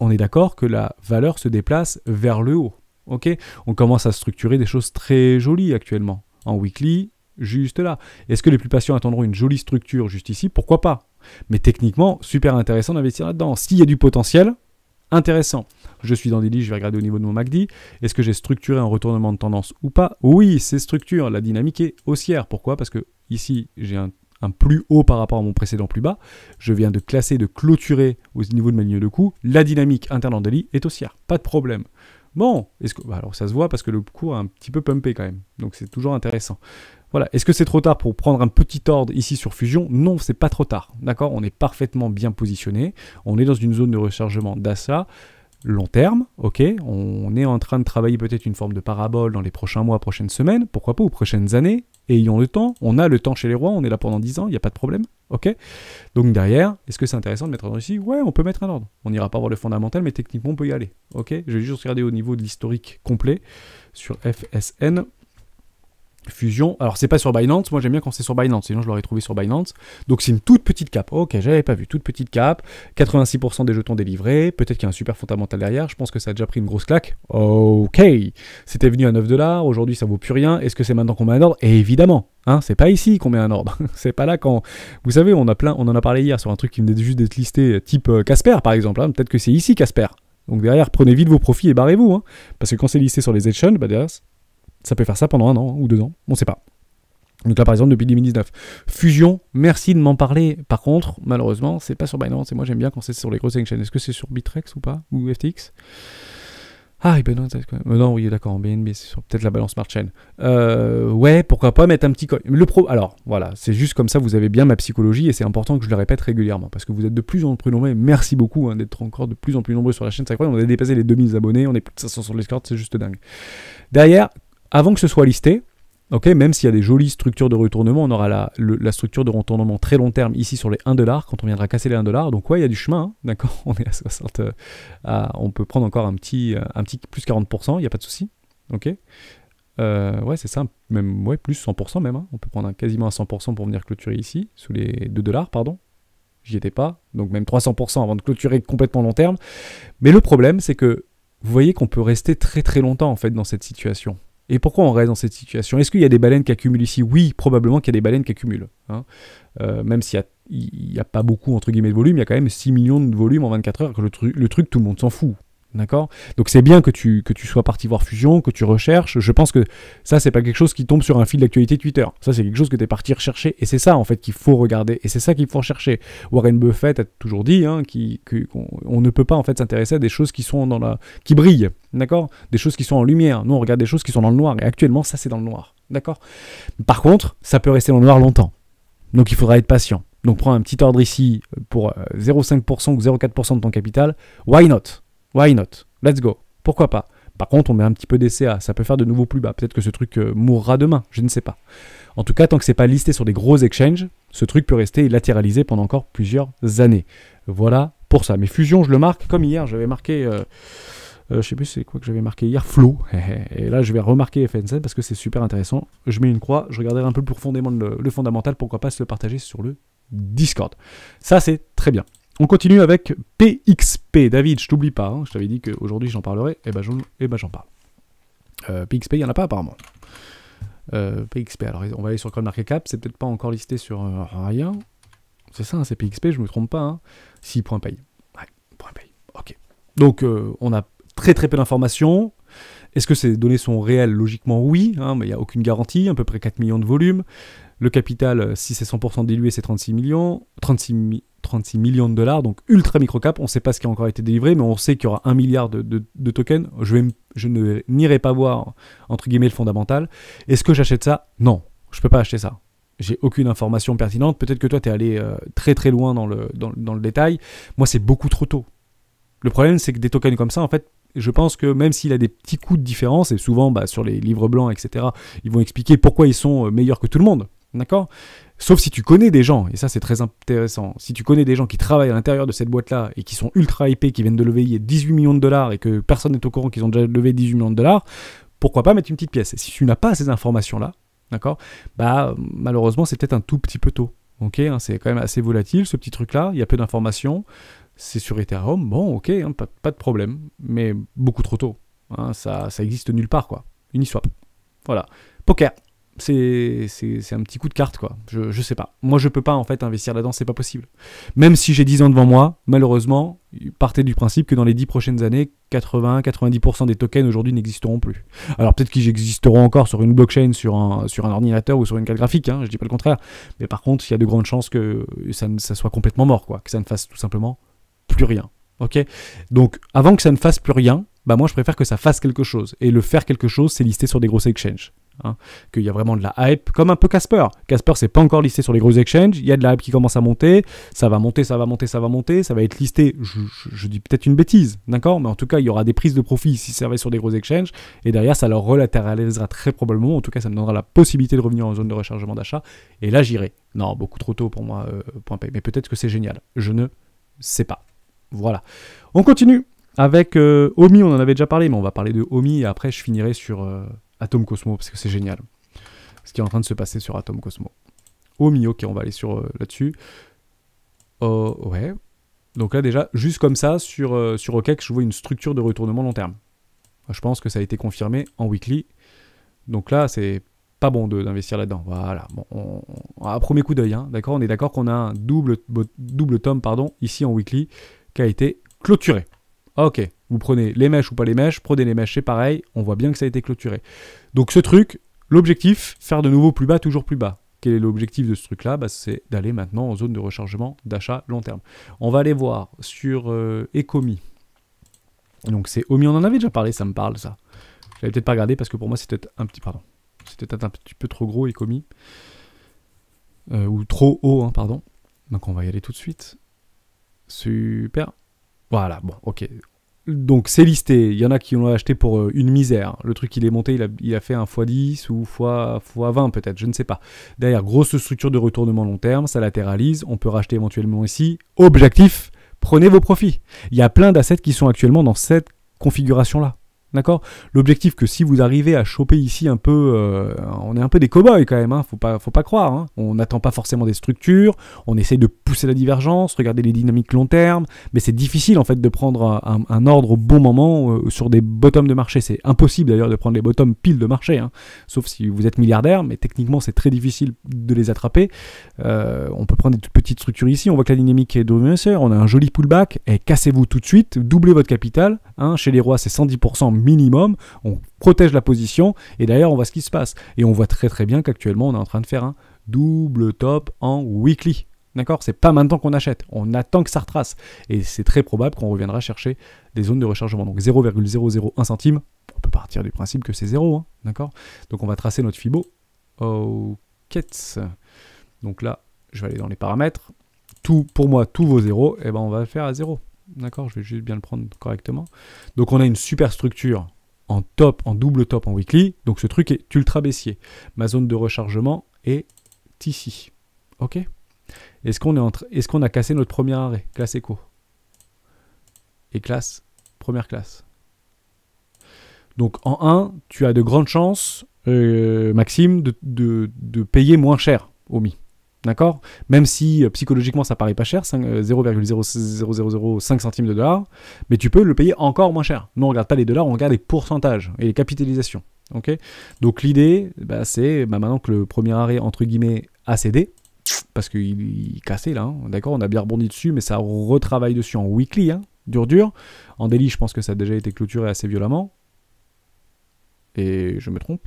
on est d'accord que la valeur se déplace vers le haut. Ok, on commence à structurer des choses très jolies actuellement. En weekly, juste là. Est-ce que les plus patients attendront une jolie structure juste ici? Pourquoi pas? Mais techniquement, super intéressant d'investir là-dedans. S'il y a du potentiel, intéressant. Je suis dans des lits, je vais regarder au niveau de mon MACD. Est-ce que j'ai structuré un retournement de tendance ou pas? Oui, c'est structure. La dynamique est haussière. Pourquoi? Parce que ici, j'ai un plus haut par rapport à mon précédent plus bas. Je viens de classer, de clôturer au niveau de ma ligne de coup. La dynamique interne en daily est haussière. Pas de problème. Bon, alors ça se voit parce que le cours a un petit peu pumpé quand même. Donc c'est toujours intéressant. Voilà. Est-ce que c'est trop tard pour prendre un petit ordre ici sur Fusion? Non, c'est pas trop tard. D'accord? On est parfaitement bien positionné. On est dans une zone de rechargement d'achat long terme, ok, on est en train de travailler peut-être une forme de parabole dans les prochains mois, prochaines semaines, pourquoi pas, ou prochaines années, ayons le temps, on a le temps chez les rois, on est là pendant 10 ans, il n'y a pas de problème, ok. Donc derrière, est-ce que c'est intéressant de mettre un ordre ici? Ouais, on peut mettre un ordre, on n'ira pas voir le fondamental, mais techniquement on peut y aller, ok. Je vais juste regarder au niveau de l'historique complet sur FSN. Fusion, alors c'est pas sur Binance, moi j'aime bien quand c'est sur Binance, sinon je l'aurais trouvé sur Binance. Donc c'est une toute petite cap, ok, j'avais pas vu, toute petite cap, 86% des jetons délivrés, peut-être qu'il y a un super fondamental derrière, je pense que ça a déjà pris une grosse claque. Ok, c'était venu à 9$, aujourd'hui ça vaut plus rien, est-ce que c'est maintenant qu'on met un ordre? Et évidemment, hein, c'est pas ici qu'on met un ordre, c'est pas là quand... Vous savez, on en a parlé hier sur un truc qui venait juste d'être listé, type Casper par exemple, hein, peut-être que c'est ici Casper. Donc derrière, prenez vite vos profits et barrez-vous, hein, parce que quand c'est listé sur les exchanges, bah derrière... Ça peut faire ça pendant 1 an ou 2 ans, on ne sait pas. Donc là, par exemple, depuis 2019. Fusion, merci de m'en parler. Par contre, malheureusement, c'est pas sur Binance. Et moi, j'aime bien quand c'est sur les grosses exchanges. Est-ce que c'est sur Bittrex ou pas? Ou FTX? Ah, ben non, non, oui, d'accord, en BNB, c'est sur peut-être la balance Smart Chain. Ouais, pourquoi pas mettre un petit coin. Alors, voilà, c'est juste comme ça, vous avez bien ma psychologie et c'est important que je le répète régulièrement parce que vous êtes de plus en plus nombreux. Et merci beaucoup hein, d'être encore de plus en plus nombreux sur la chaîne. C'est incroyable, on a dépassé les 2000 abonnés, on est plus de 500 sur les Discord, c'est juste dingue. Derrière, avant que ce soit listé, ok, même s'il y a des jolies structures de retournement, on aura la structure de retournement très long terme ici sur les 1$, quand on viendra casser les 1$. Donc ouais, il y a du chemin, hein, d'accord, on est à 60, on peut prendre encore un petit plus 40%, il n'y a pas de souci, ok. Ouais, c'est ça, même ouais, plus 100% même, hein. On peut prendre quasiment à 100% pour venir clôturer ici, sous les 2$, pardon. J'y étais pas, donc même 300% avant de clôturer complètement long terme. Mais le problème, c'est que vous voyez qu'on peut rester très très longtemps en fait dans cette situation. Et pourquoi on reste dans cette situation? Est-ce qu'il y a des baleines qui accumulent ici? Oui, probablement qu'il y a des baleines qui accumulent. Hein. Même s'il n'y a pas beaucoup entre guillemets de volume, il y a quand même 6 millions de volume en 24 heures. Que le truc, tout le monde s'en fout. D'accord? Donc c'est bien que tu sois parti voir Fusion, que tu recherches. Je pense que ça, c'est pas quelque chose qui tombe sur un fil d'actualité Twitter. Ça, c'est quelque chose que tu es parti rechercher. Et c'est ça, en fait, qu'il faut regarder. Et c'est ça qu'il faut rechercher. Warren Buffett a toujours dit hein, qu'on ne peut pas, en fait, s'intéresser à des choses qui sont qui brillent. D'accord? Des choses qui sont en lumière. Nous, on regarde des choses qui sont dans le noir. Et actuellement, ça, c'est dans le noir. D'accord? Par contre, ça peut rester dans le noir longtemps. Donc, il faudra être patient. Donc, prends un petit ordre ici pour 0,5% ou 0,4% de ton capital. Why not? Why not? Let's go. Pourquoi pas? Par contre, on met un petit peu d'essai. Ça peut faire de nouveau plus bas. Peut-être que ce truc mourra demain. Je ne sais pas. En tout cas, tant que c'est pas listé sur des gros exchanges, ce truc peut rester latéralisé pendant encore plusieurs années. Voilà pour ça. Mais Fusion, je le marque comme hier. J'avais marqué... je sais plus c'est quoi que j'avais marqué hier. Flow. Et là, je vais remarquer FNZ parce que c'est super intéressant. Je mets une croix. Je regarderai un peu plus profondément le fondamental. Pourquoi pas se le partager sur le Discord. Ça, c'est très bien. On continue avec PXP. David, je t'oublie pas, hein. Je t'avais dit qu'aujourd'hui j'en parlerai, et ben j'en parle. PXP, il n'y en a pas apparemment. PXP, alors on va aller sur CoinMarketCap, c'est peut-être pas encore listé sur rien. C'est ça, hein, c'est PXP, je me trompe pas. Hein. Si, point pay. Ouais, point pay, ok. Donc on a très très peu d'informations. Est-ce que ces données sont réelles? Logiquement oui, hein, mais il n'y a aucune garantie, à peu près 4 millions de volume. Le capital, si c'est 100% dilué, c'est 36 millions de dollars, donc ultra microcap. On ne sait pas ce qui a encore été délivré, mais on sait qu'il y aura 1 milliard de tokens. Je n'irai pas voir, entre guillemets, le fondamental. Est-ce que j'achète ça? Non, je ne peux pas acheter ça. J'ai aucune information pertinente. Peut-être que toi, tu es allé très très loin dans le détail. Moi, c'est beaucoup trop tôt. Le problème, c'est que des tokens comme ça, en fait, je pense que même s'il a des petits coûts de différence, et souvent sur les livres blancs, etc., ils vont expliquer pourquoi ils sont meilleurs que tout le monde. D'accord? Sauf si tu connais des gens, et ça c'est très intéressant, si tu connais des gens qui travaillent à l'intérieur de cette boîte-là et qui sont ultra hypés, qui viennent de lever 18 millions de dollars et que personne n'est au courant qu'ils ont déjà levé 18 millions de dollars, pourquoi pas mettre une petite pièce? Et si tu n'as pas ces informations-là, d'accord, malheureusement c'est peut-être un tout petit peu tôt. Ok, hein, c'est quand même assez volatile ce petit truc-là, il y a peu d'informations. C'est sur Ethereum, bon, ok, hein, pas de problème, mais beaucoup trop tôt. Hein, ça existe nulle part, quoi. Uniswap. Voilà. Poker. C'est un petit coup de carte, quoi. Je sais pas. Moi, je peux pas, en fait, investir là-dedans, c'est pas possible. Même si j'ai 10 ans devant moi, malheureusement, partez du principe que dans les 10 prochaines années, 80-90% des tokens aujourd'hui n'existeront plus. Alors, peut-être qu'ils existeront encore sur une blockchain, sur un ordinateur ou sur une carte graphique, hein, je dis pas le contraire. Mais par contre, il y a de grandes chances que ça soit complètement mort, quoi. Que ça ne fasse tout simplement plus rien. Ok ? Donc, avant que ça ne fasse plus rien, bah moi, je préfère que ça fasse quelque chose. Et le faire quelque chose, c'est lister sur des grosses exchanges. Hein, qu'il y a vraiment de la hype, comme un peu Casper. Casper, c'est pas encore listé sur les gros exchanges, il y a de la hype qui commence à monter, ça va monter, ça va être listé, je dis peut-être une bêtise, d'accord, mais en tout cas, il y aura des prises de profit si ça va sur des gros exchanges, et derrière, ça leur relatéralisera très probablement, en tout cas, ça me donnera la possibilité de revenir en zone de rechargement d'achat, et là, j'irai. Non, beaucoup trop tôt pour moi, .pay, mais peut-être que c'est génial, je ne sais pas. Voilà. On continue avec Omi, on en avait déjà parlé, mais on va parler de Omi, et après, je finirai sur... Atom Cosmo, parce que c'est génial ce qui est en train de se passer sur Atom Cosmo. Omi, ok, on va aller sur là-dessus. Ouais. Donc là, déjà, juste comme ça, sur OKEx, je vois une structure de retournement long terme. Je pense que ça a été confirmé en weekly. Donc là, c'est pas bon d'investir là-dedans. Voilà. Bon, à premier coup d'œil, hein, d'accord, on est d'accord qu'on a un double tome, ici en weekly, qui a été clôturé. Ok, vous prenez les mèches ou pas les mèches, prenez les mèches, c'est pareil, on voit bien que ça a été clôturé. Donc ce truc, l'objectif, faire de nouveau plus bas, toujours plus bas. Quel est l'objectif de ce truc-là ? C'est d'aller maintenant en zone de rechargement d'achat long terme. On va aller voir sur Ecomi. Donc c'est Omi, on en avait déjà parlé, ça me parle ça. Je l'avais peut-être pas regardé parce que pour moi c'était un petit peu trop gros Ecomi. Ou trop haut, hein, pardon. Donc on va y aller tout de suite. Super. Voilà, bon, ok. Donc c'est listé, il y en a qui l'ont acheté pour une misère. Le truc il est monté, il a fait un x10 ou x20 peut-être, je ne sais pas. Derrière, grosse structure de retournement long terme, ça latéralise, on peut racheter éventuellement ici. Objectif, prenez vos profits. Il y a plein d'assets qui sont actuellement dans cette configuration-là. D'accord ? L'objectif que si vous arrivez à choper ici un peu, on est un peu des cow-boys quand même, hein, faut pas croire. Hein. On n'attend pas forcément des structures, on essaye de pousser la divergence, regarder les dynamiques long terme, mais c'est difficile en fait de prendre un ordre au bon moment sur des bottoms de marché. C'est impossible d'ailleurs de prendre les bottoms pile de marché, hein, sauf si vous êtes milliardaire, mais techniquement c'est très difficile de les attraper. On peut prendre des toutes petites structures ici, on voit que la dynamique est devenue, on a un joli pullback, et cassez-vous tout de suite, doublez votre capital, hein, chez les rois c'est 110% minimum, on protège la position et d'ailleurs on voit ce qui se passe et on voit très très bien qu'actuellement on est en train de faire un double top en weekly, d'accord, c'est pas maintenant qu'on achète, on attend que ça retrace et c'est très probable qu'on reviendra chercher des zones de rechargement, donc 0,001 centime, on peut partir du principe que c'est 0, hein, d'accord, donc on va tracer notre Fibo au Kets. Donc là je vais aller dans les paramètres, pour moi tous vos zéros, et ben on va le faire à 0. D'accord, je vais juste bien le prendre correctement. Donc on a une super structure en double top en weekly. Donc ce truc est ultra baissier. Ma zone de rechargement est ici. Ok ? Est-ce qu'on a cassé notre premier arrêt ? Classe éco. Et classe, première classe. Donc en 1, tu as de grandes chances, Maxime, de payer moins cher au Mi. D'accord ? Même si psychologiquement ça paraît pas cher, 0,00005 centimes de dollars, mais tu peux le payer encore moins cher. Nous on regarde pas les dollars, on regarde les pourcentages et les capitalisations. Okay ? Donc l'idée, c'est maintenant que le premier arrêt entre guillemets a cédé, parce qu'il cassait là, hein, d'accord, on a bien rebondi dessus, mais ça retravaille dessus en weekly, hein, dur. En daily, je pense que ça a déjà été clôturé assez violemment. Et je me trompe.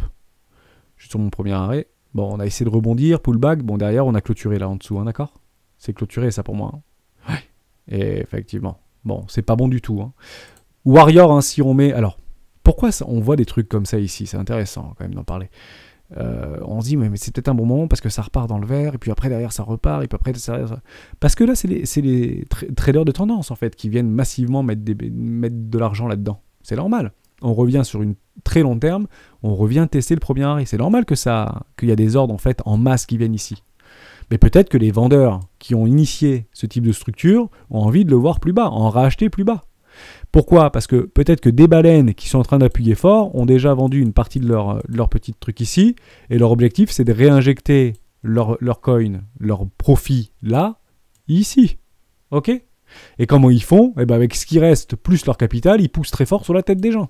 Je suis sur mon premier arrêt. Bon, on a essayé de rebondir, pullback. Bon, derrière, on a clôturé là en dessous, hein, d'accord ? C'est clôturé, ça, pour moi. Hein. Ouais. Et effectivement. Bon, c'est pas bon du tout. Hein. Warrior, hein, si on met... Alors, pourquoi on voit des trucs comme ça ici ? C'est intéressant, quand même, d'en parler. On se dit, mais c'est peut-être un bon moment parce que ça repart dans le vert, et puis après, derrière, ça repart, et puis après, ça... Parce que là, c'est les traders de tendance, en fait, qui viennent massivement mettre de l'argent là-dedans. C'est normal. On revient sur une très long terme, on revient tester le premier arrêt. C'est normal qu'il y a des ordres en fait en masse qui viennent ici. Mais peut-être que les vendeurs qui ont initié ce type de structure ont envie de le voir plus bas, en racheter plus bas. Pourquoi ? Parce que peut-être que des baleines qui sont en train d'appuyer fort ont déjà vendu une partie de leur petit truc ici, et leur objectif c'est de réinjecter leur coin, leur profit là, ici. Ok ? Et comment ils font? Eh ben avec ce qui reste, plus leur capital, ils poussent très fort sur la tête des gens.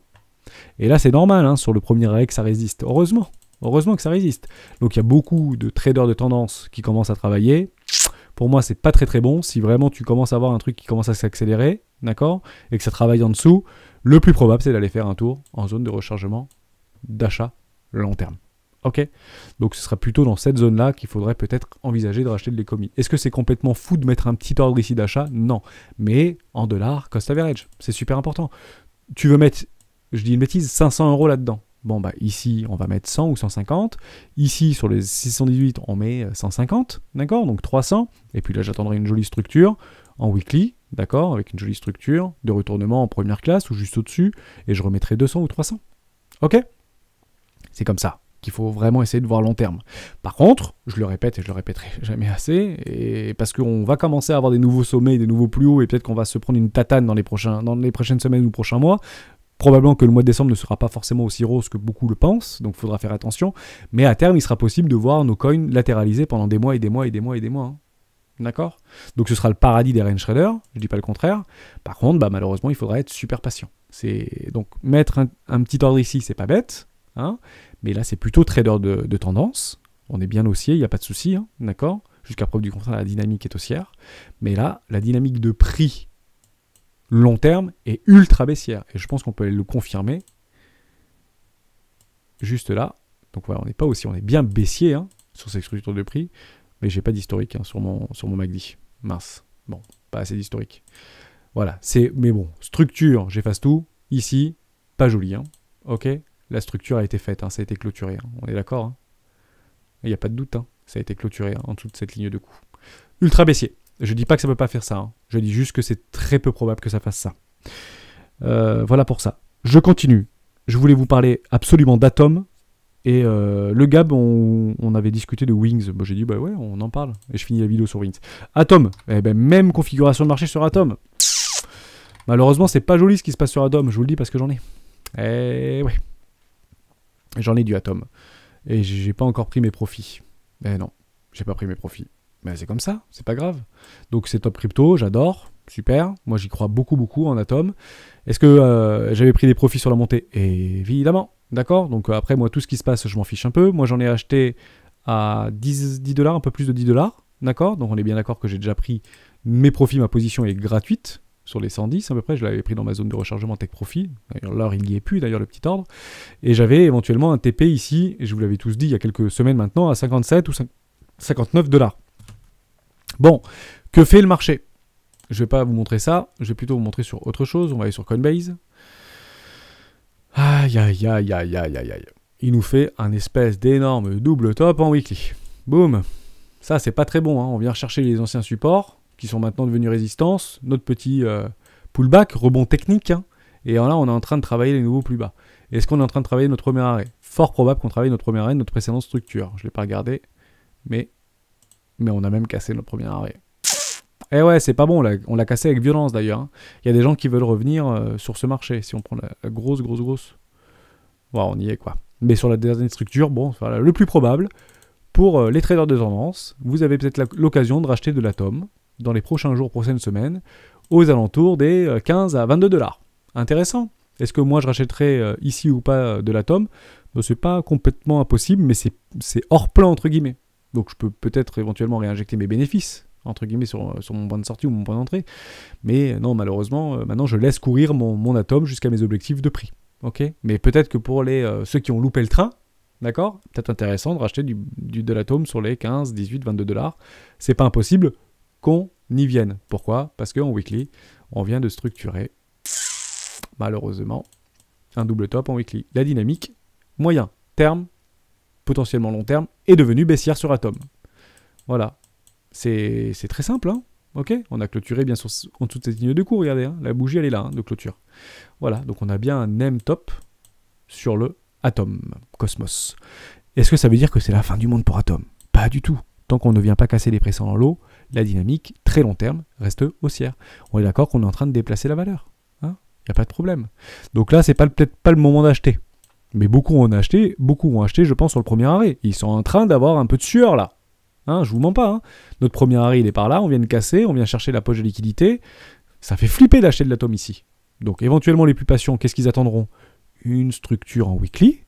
Et là, c'est normal, hein, sur le premier arrêt que ça résiste. Heureusement. Heureusement que ça résiste. Donc il y a beaucoup de traders de tendance qui commencent à travailler. Pour moi, c'est pas très très bon. Si vraiment tu commences à avoir un truc qui commence à s'accélérer, d'accord, et que ça travaille en dessous, le plus probable, c'est d'aller faire un tour en zone de rechargement d'achat long terme. Ok? Donc ce sera plutôt dans cette zone-là qu'il faudrait peut-être envisager de racheter de l'économie. Est-ce que c'est complètement fou de mettre un petit ordre ici d'achat? Non. Mais en dollars, cost average, c'est super important. Tu veux mettre, je dis une bêtise, 500 € là-dedans. Bon, bah ici, on va mettre 100 ou 150. Ici, sur les 618, on met 150, d'accord? Donc 300. Et puis là, j'attendrai une jolie structure en weekly, d'accord? Avec une jolie structure de retournement en première classe ou juste au-dessus. Et je remettrai 200 ou 300. Ok? C'est comme ça qu'il faut vraiment essayer de voir long terme. Par contre, je le répète et je le répéterai jamais assez, et parce qu'on va commencer à avoir des nouveaux sommets, des nouveaux plus hauts, et peut-être qu'on va se prendre une tatane dans les prochaines semaines ou prochains mois. Probablement que le mois de décembre ne sera pas forcément aussi rose que beaucoup le pensent, donc il faudra faire attention. Mais à terme, il sera possible de voir nos coins latéraliser pendant des mois et des mois et des mois et des mois. Hein. D'accord? Donc ce sera le paradis des range traders, je dis pas le contraire. Par contre, bah, malheureusement, il faudra être super patient. Donc mettre un petit ordre ici, c'est pas bête. Hein, mais là, c'est plutôt trader de tendance. On est bien haussier, il n'y a pas de souci. Hein, d'accord? Jusqu'à preuve du contraire, la dynamique est haussière. Mais là, la dynamique de prix long terme est ultra baissière. Et je pense qu'on peut le confirmer. Juste là. Donc voilà, on n'est pas haussier, on est bien baissier hein, sur ces structures de prix. Mais j'ai pas d'historique hein, sur mon MACD. Mince. Bon, pas assez d'historique. Voilà, mais bon, structure, j'efface tout. Ici, pas joli. Hein. Ok? La structure a été faite, hein, ça a été clôturé. Hein. On est d'accord hein. Il n'y a pas de doute, hein. Ça a été clôturé hein, en dessous de cette ligne de coup. Ultra baissier. Je dis pas que ça peut pas faire ça. Hein. Je dis juste que c'est très peu probable que ça fasse ça. Voilà pour ça. Je continue. Je voulais vous parler absolument d'Atom. Et le Gab, on avait discuté de Wings. Bon, j'ai dit, bah ouais, on en parle. Et je finis la vidéo sur Wings. Atom. Eh ben, même configuration de marché sur Atom. Malheureusement, c'est pas joli ce qui se passe sur Atom. Je vous le dis parce que j'en ai. Eh ouais. J'en ai du Atom. Et j'ai pas encore pris mes profits. Mais non, j'ai pas pris mes profits. Mais c'est comme ça, c'est pas grave. Donc c'est top crypto, j'adore, super. Moi j'y crois beaucoup en Atom. Est-ce que j'avais pris des profits sur la montée? Évidemment, d'accord. Donc après moi tout ce qui se passe, je m'en fiche un peu. Moi j'en ai acheté à 10 $, un peu plus de 10 $, d'accord. Donc on est bien d'accord que j'ai déjà pris mes profits, ma position est gratuite. Sur les 110 à peu près, je l'avais pris dans ma zone de rechargement Tech Profit. D'ailleurs, l'heure, il n'y est plus, d'ailleurs, le petit ordre. Et j'avais éventuellement un TP ici, et je vous l'avais tous dit il y a quelques semaines maintenant, à 57 ou 59 $. Bon, que fait le marché? Je ne vais pas vous montrer ça, je vais plutôt vous montrer sur autre chose. On va aller sur Coinbase. Aïe, aïe, aïe, aïe, aïe, aïe, aïe. Il nous fait un espèce d'énorme double top en weekly. Boum. Ça, c'est pas très bon. Hein. On vient rechercher les anciens supports qui sont maintenant devenus résistance, notre petit pullback, rebond technique, hein, et là on est en train de travailler les nouveaux plus bas. Est-ce qu'on est en train de travailler notre premier arrêt? Fort probable qu'on travaille notre premier arrêt de notre précédente structure. Je ne l'ai pas regardé, mais on a même cassé notre premier arrêt. Eh ouais, c'est pas bon, on l'a cassé avec violence d'ailleurs. Hein. Il y a des gens qui veulent revenir sur ce marché, si on prend la grosse. Voilà, on y est quoi. Mais sur la dernière structure, bon, voilà, le plus probable, pour les traders de tendance, vous avez peut-être l'occasion de racheter de l'Atom dans les prochains jours, prochaines semaines, aux alentours des 15 à 22 $. Intéressant. Est-ce que moi je rachèterai ici ou pas de l'Atom? Ben, c'est pas complètement impossible, mais c'est hors plan entre guillemets. Donc je peux peut-être éventuellement réinjecter mes bénéfices entre guillemets sur mon point de sortie ou mon point d'entrée. Mais non, malheureusement, maintenant je laisse courir mon Atom jusqu'à mes objectifs de prix. Ok? Mais peut-être que pour ceux qui ont loupé le train, d'accord? Peut-être intéressant de racheter de l'Atom sur les 15, 18, 22 $. C'est pas impossible qu'on y vienne. Pourquoi? Parce qu'en weekly, on vient de structurer, malheureusement, un double top en weekly. La dynamique, moyen terme, potentiellement long terme, est devenue baissière sur Atom. Voilà. C'est très simple, hein. Ok? On a clôturé bien sûr en dessous de cette ligne de cours, regardez, hein. La bougie elle est là, hein, de clôture. Voilà, donc on a bien un M top sur le Atom, Cosmos. Est-ce que ça veut dire que c'est la fin du monde pour Atom? Pas du tout. Tant qu'on ne vient pas casser les précédents lots, la dynamique, très long terme, reste haussière. On est d'accord qu'on est en train de déplacer la valeur. Hein? Il n'y a pas de problème. Donc là, c'est peut-être pas le moment d'acheter. Mais beaucoup ont acheté, je pense, sur le premier arrêt. Ils sont en train d'avoir un peu de sueur là. Hein, je vous mens pas. Hein. Notre premier arrêt, il est par là, on vient de casser, on vient chercher la poche de liquidité. Ça fait flipper d'acheter de l'atome ici. Donc éventuellement, les plus patients, qu'est-ce qu'ils attendront? Une structure en weekly,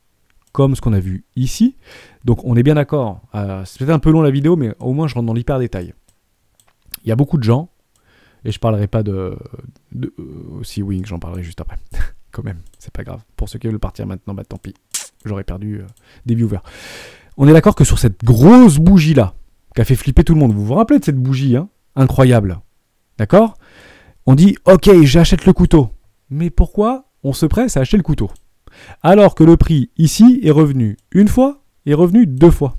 comme ce qu'on a vu ici. Donc on est bien d'accord. C'est peut-être un peu long la vidéo, mais au moins je rentre dans l'hyper détail. Il y a beaucoup de gens, et je parlerai pas de aussi Wing, j'en parlerai juste après. Quand même, c'est pas grave. Pour ceux qui veulent partir maintenant, bah tant pis. J'aurais perdu des viewers. On est d'accord que sur cette grosse bougie-là, qui a fait flipper tout le monde, vous vous rappelez de cette bougie, hein, incroyable, d'accord? On dit, ok, j'achète le couteau. Mais pourquoi on se presse à acheter le couteau? Alors que le prix ici est revenu une fois, est revenu 2 fois.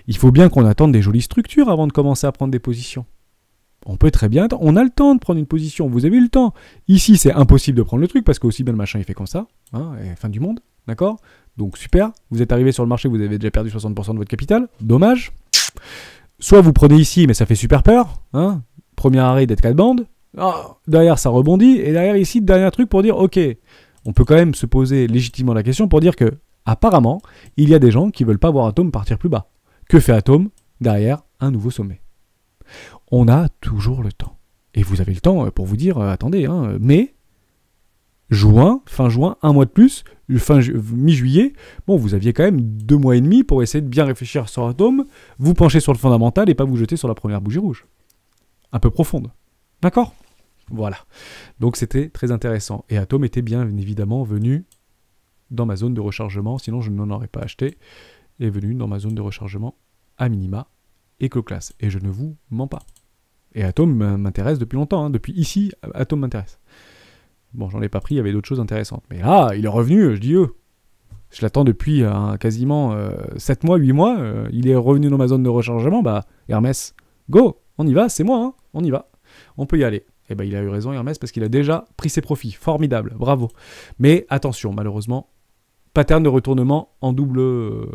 Il faut bien qu'on attende des jolies structures avant de commencer à prendre des positions. On peut très bien, on a le temps de prendre une position, vous avez eu le temps. Ici, c'est impossible de prendre le truc parce que aussi bien le machin il fait comme ça, hein, et fin du monde, d'accord? Donc super, vous êtes arrivé sur le marché, vous avez déjà perdu 60% de votre capital, dommage. Soit vous prenez ici, mais ça fait super peur, hein, premier arrêt d'être 4 bandes, derrière ça rebondit, et derrière ici, dernier truc pour dire, ok, on peut quand même se poser légitimement la question pour dire que, apparemment, il y a des gens qui veulent pas voir Atom partir plus bas. Que fait Atom? Derrière, un nouveau sommet. On a toujours le temps. Et vous avez le temps pour vous dire, attendez, hein, mai, juin, fin juin, un mois de plus, mi-juillet, bon, vous aviez quand même 2 mois et demi pour essayer de bien réfléchir sur Atom, vous pencher sur le fondamental et pas vous jeter sur la première bougie rouge. Un peu profonde. D'accord? Voilà. Donc c'était très intéressant. Et Atom était bien évidemment venu dans ma zone de rechargement, sinon je n'en aurais pas acheté, est venu dans ma zone de rechargement à minima éco-classe. Et je ne vous mens pas. Et Atom m'intéresse depuis longtemps. Hein. Depuis ici, Atom m'intéresse. Bon, j'en ai pas pris, il y avait d'autres choses intéressantes. Mais là, il est revenu, je dis je l'attends depuis quasiment 7 mois, 8 mois. Il est revenu dans ma zone de rechargement. Bah, Hermès, go, on y va, c'est moi, hein, on y va. On peut y aller. Et ben, il a eu raison, Hermès, parce qu'il a déjà pris ses profits. Formidable, bravo. Mais attention, malheureusement, pattern de retournement en double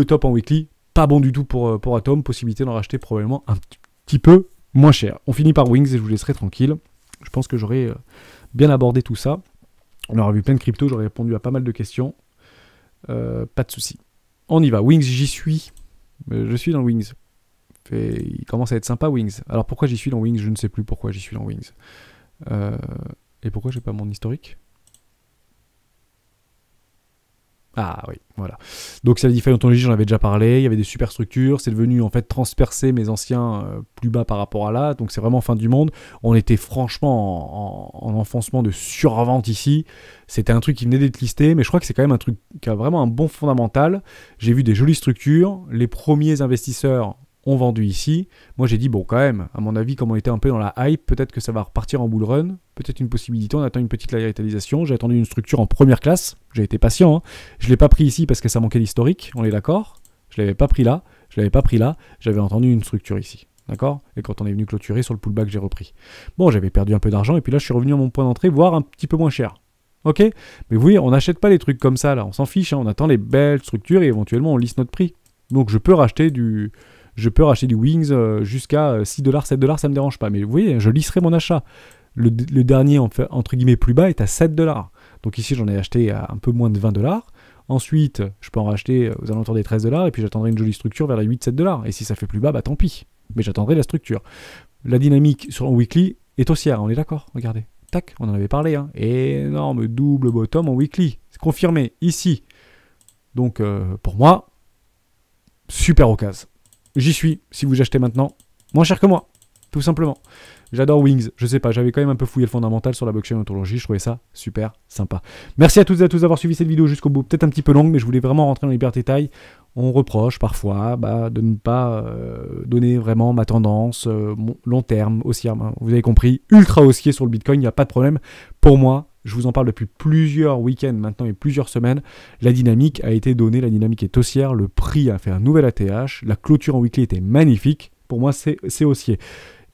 top en weekly. Pas bon du tout pour Atom. Possibilité d'en racheter probablement un petit peu moins cher. On finit par Wings et je vous laisserai tranquille. Je pense que j'aurai bien abordé tout ça. On aura vu plein de cryptos, j'aurai répondu à pas mal de questions. Pas de souci. On y va. Wings, j'y suis. Je suis dans Wings. Il commence à être sympa, Wings. Alors pourquoi j'y suis dans Wings? Je ne sais plus pourquoi j'y suis dans Wings. Et pourquoi j'ai pas mon historique? Ah oui, voilà. Donc c'est la différence ontologie, j'en avais déjà parlé, il y avait des super structures, c'est devenu en fait transpercer mes anciens plus bas par rapport à là, donc c'est vraiment fin du monde. On était franchement en enfoncement de survente ici, c'était un truc qui venait d'être listé, mais je crois que c'est quand même un truc qui a vraiment un bon fondamental. J'ai vu des jolies structures, les premiers investisseurs ont vendu ici. Moi j'ai dit bon quand même, à mon avis comme on était un peu dans la hype, peut-être que ça va repartir en bull run, peut-être une possibilité, on attend une petite latéralisation, j'ai attendu une structure en première classe, j'ai été patient, hein. Je ne l'ai pas pris ici parce que ça manquait d'historique, on est d'accord, je ne l'avais pas pris là, j'avais entendu une structure ici, d'accord? Et quand on est venu clôturer sur le pullback j'ai repris. Bon j'avais perdu un peu d'argent et puis là je suis revenu à mon point d'entrée, voire un petit peu moins cher. Ok? Mais vous voyez, on n'achète pas les trucs comme ça là, on s'en fiche, hein. On attend les belles structures et éventuellement on lisse notre prix. Donc je peux racheter du Wings jusqu'à 6$, 7$, ça ne me dérange pas. Mais vous voyez, je lisserai mon achat. Le dernier, entre guillemets, plus bas est à 7$. Donc ici, j'en ai acheté à un peu moins de 20$. Ensuite, je peux en racheter aux alentours des 13$. Et puis j'attendrai une jolie structure vers les 8-7$. Et si ça fait plus bas, bah tant pis. Mais j'attendrai la structure. La dynamique sur un weekly est haussière, on est d'accord? Regardez. Tac, on en avait parlé. Hein. Énorme double bottom en weekly. C'est confirmé ici. Donc pour moi, super occasion. J'y suis, si vous achetez maintenant, moins cher que moi, tout simplement. J'adore Wings, je sais pas, j'avais quand même un peu fouillé le fondamental sur la blockchain ontologie, je trouvais ça super sympa. Merci à toutes et à tous d'avoir suivi cette vidéo jusqu'au bout, peut-être un petit peu longue, mais je voulais vraiment rentrer dans les détails. On reproche parfois de ne pas donner vraiment ma tendance, long terme, haussière, vous avez compris, ultra haussier sur le Bitcoin, il n'y a pas de problème. Pour moi, je vous en parle depuis plusieurs week-ends maintenant et plusieurs semaines. La dynamique a été donnée, la dynamique est haussière, le prix a fait un nouvel ATH, la clôture en weekly était magnifique. Pour moi, c'est haussier.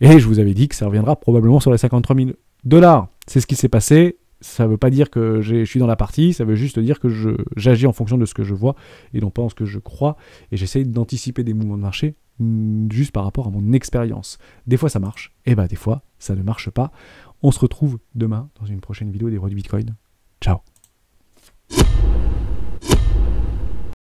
Et je vous avais dit que ça reviendra probablement sur les 53 000$. C'est ce qui s'est passé. Ça ne veut pas dire que je suis dans la partie, ça veut juste dire que j'agis en fonction de ce que je vois et non pas en ce que je crois. Et j'essaye d'anticiper des mouvements de marché juste par rapport à mon expérience. Des fois ça marche, et des fois ça ne marche pas. On se retrouve demain dans une prochaine vidéo des rois du Bitcoin. Ciao.